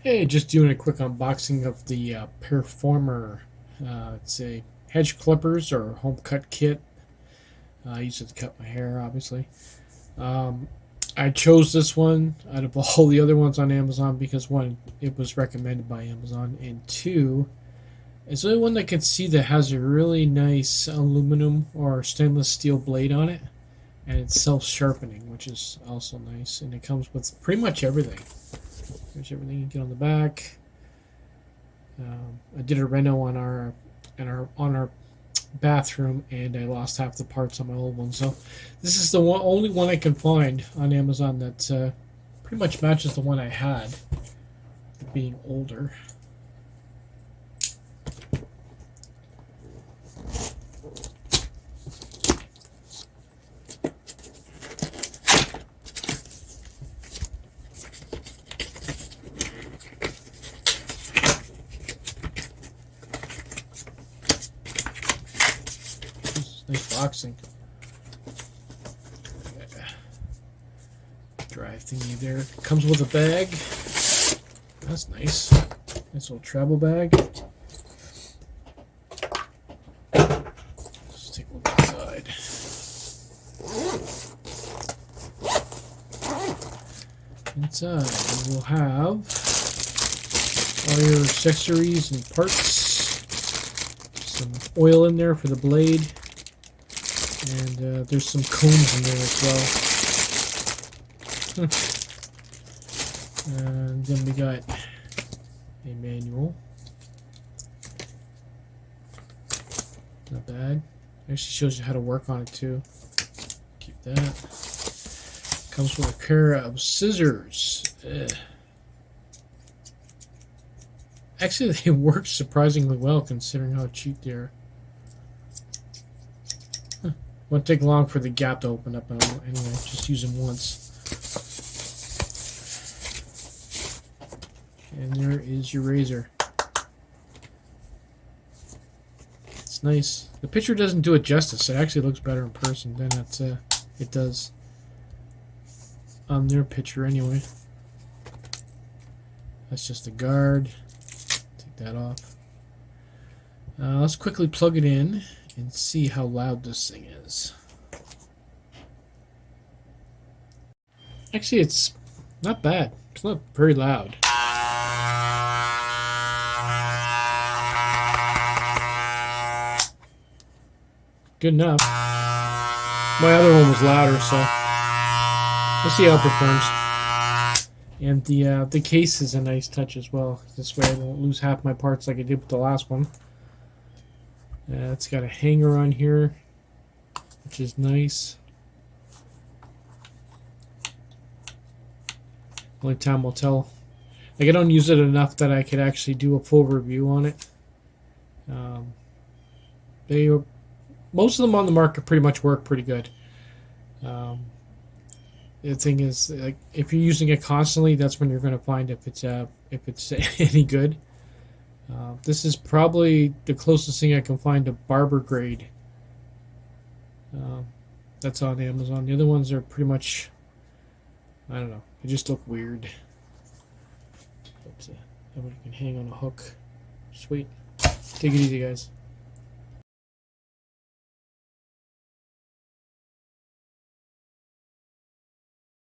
Hey, just doing a quick unboxing of the Performer. It's a hedge clippers or home cut kit. I use it to cut my hair, obviously. Um, I chose this one out of all the other ones on Amazon because one, it was recommended by Amazon, and two, it's the only one that can see that has a really nice aluminum or stainless steel blade on it, and it's self-sharpening, which is also nice. And it comes with pretty much everything. There's everything you get on the back. I did a reno on our bathroom, and I lost half the parts on my old one. So this is the only one I can find on Amazon that pretty much matches the one I had, being older. Nice boxing. Drive thingy there. Comes with a bag. That's nice. Nice little travel bag. Let's take a look inside. Inside you will have all your accessories and parts. Some oil in there for the blade. And there's some combs in there as well. And then we got a manual. Not bad. Actually shows you how to work on it too. Keep that. Comes with a pair of scissors. Actually, they work surprisingly well considering how cheap they are. Won't take long for the gap to open up anyway. Just use them once. And there is your razor. It's nice. The picture doesn't do it justice. It actually looks better in person than it does on their picture anyway. That's just a guard. Take that off. Let's quickly plug it in and see how loud this thing is. Actually, it's not bad. It's not very loud. Good enough. My other one was louder, so we'll see how it performs. And the case is a nice touch as well. This way I won't lose half my parts like I did with the last one. It's got a hanger on here, which is nice. Only time will tell. Like, I don't use it enough that I could actually do a full review on it. Most of them on the market pretty much work pretty good. The thing is, like, if you're using it constantly, that's when you're going to find if it's any good. This is probably the closest thing I can find to barber grade. That's on Amazon. The other ones are pretty much, I don't know, they just look weird. But that one can hang on a hook. Sweet. Take it easy, guys.